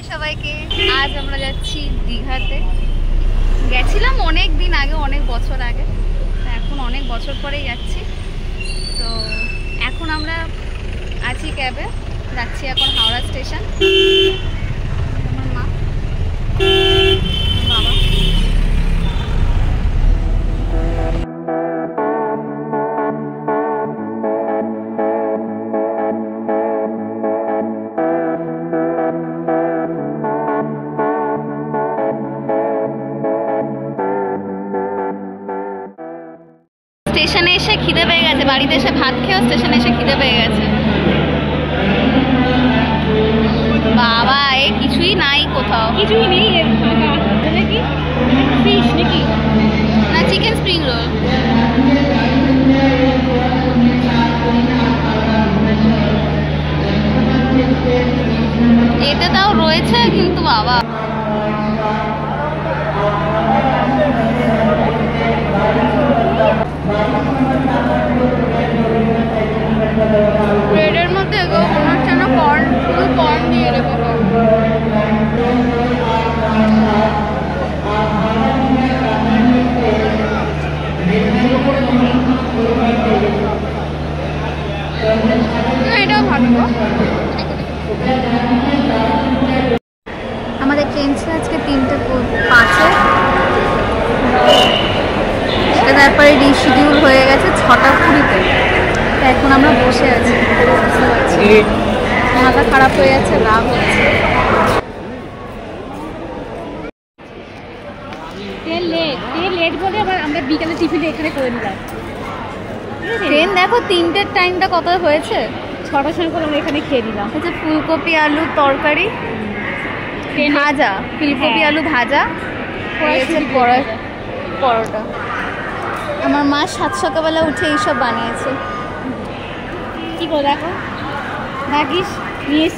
Hello সবাইকে, আজ আমরা যাচ্ছি দীঘাতে। গেছিলাম অনেক দিন আগে, অনেক বছর আগে, এখন অনেক বছর পরেই যাচ্ছি। তো এখন আমরা আছি ক্যাবে, যাচ্ছি এখন হাওড়া স্টেশন। আমার মা, বাবা। স্টেশনে এসে খিদে পেয়ে গেছে, বাড়িতে এসে ভাত খেয়েও স্টেশনে এসে খিদে পেয়ে গেছে। বাবা, এ কিছুই নাই, কোথাও কিছুই নেই। নাকি ফিশ নাকি না চিকেন স্প্রিং রোল। এটা তাও রয়েছে, কিন্তু বাবা ব্রেডের মধ্যে এগুলো মনে হচ্ছে না কর্ন, শুধু কর্ন দিয়ে রেখে। এটাও ভালো। আমাদের ট্রেন ছিল আজকে 3:05-এ, সেটা তারপরে রিশিডিউল হয়ে গেছে 6:20-তে। এখন আমরা বসে আছি, বুঝতে পারছি মাথা খারাপ হয়ে যাচ্ছে, রাগ হচ্ছে। লেট বলে আবার আমরা বিকালে টিফিনে এখানে করে নিলাম। ট্রেন দেখো 3টের টাইমটা কত হয়েছে, 6টার সময় করে আমরা এখানে খেয়ে নিলাম। হচ্ছে ফুলকপি আলু তরকারি ভাজা, ফুলকপি আলু ভাজা, পরোটা। আমার মা 7 সকালবেলা উঠে এইসব বানিয়েছে। কি বল দেখো, ভাগিস নিয়ে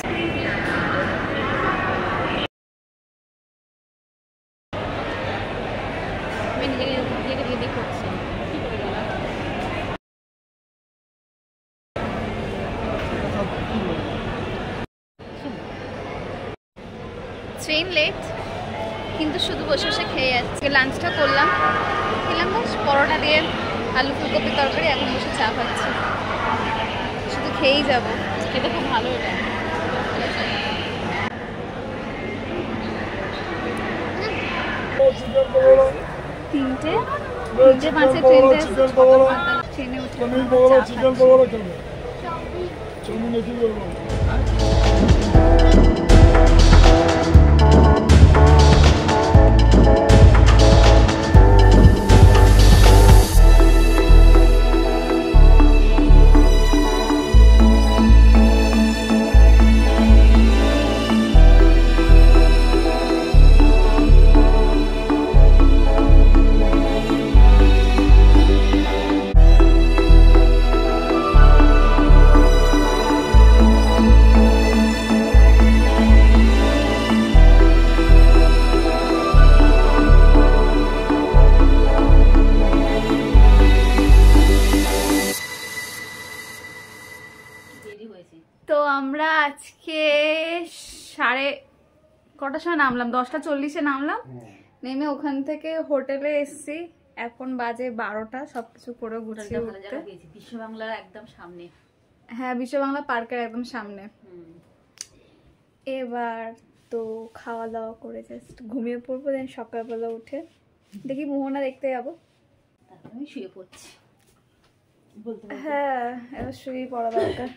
ট্রেন লেট, কিন্তু শুধু বসে বসে খেয়ে যাচ্ছে। লাঞ্চটা করলাম, খেলাম বাস পরোটা দিয়ে আলু ফুলকপি তরকারি। এখন বসে চা খাচ্ছি, শুধু খেয়েই যাবো। খেতে খুব ভালো এটা। তিনটে 5-এ ট্রেনে উঠে তো আমরা আজকে কটার সময় নামলাম, 10:40-এ নামলাম। নেমে ওখান থেকে হোটেলে এসছি, এখন বাজে 12টা। সবকিছু করে গুছিয়ে উঠতে বিশ্ব বাংলার একদম সামনে। হ্যাঁ, বিশ্ব বাংলা পার্কের একদম সামনে। এবার তো খাওয়া দাওয়া করে জাস্ট ঘুমিয়ে পড়বো, দেন সকালবেলা উঠে দেখি মোহনা দেখতে যাবো। আমি শুয়ে পড়ছি। হ্যাঁ, এবার শুয়ে পড়া দরকার।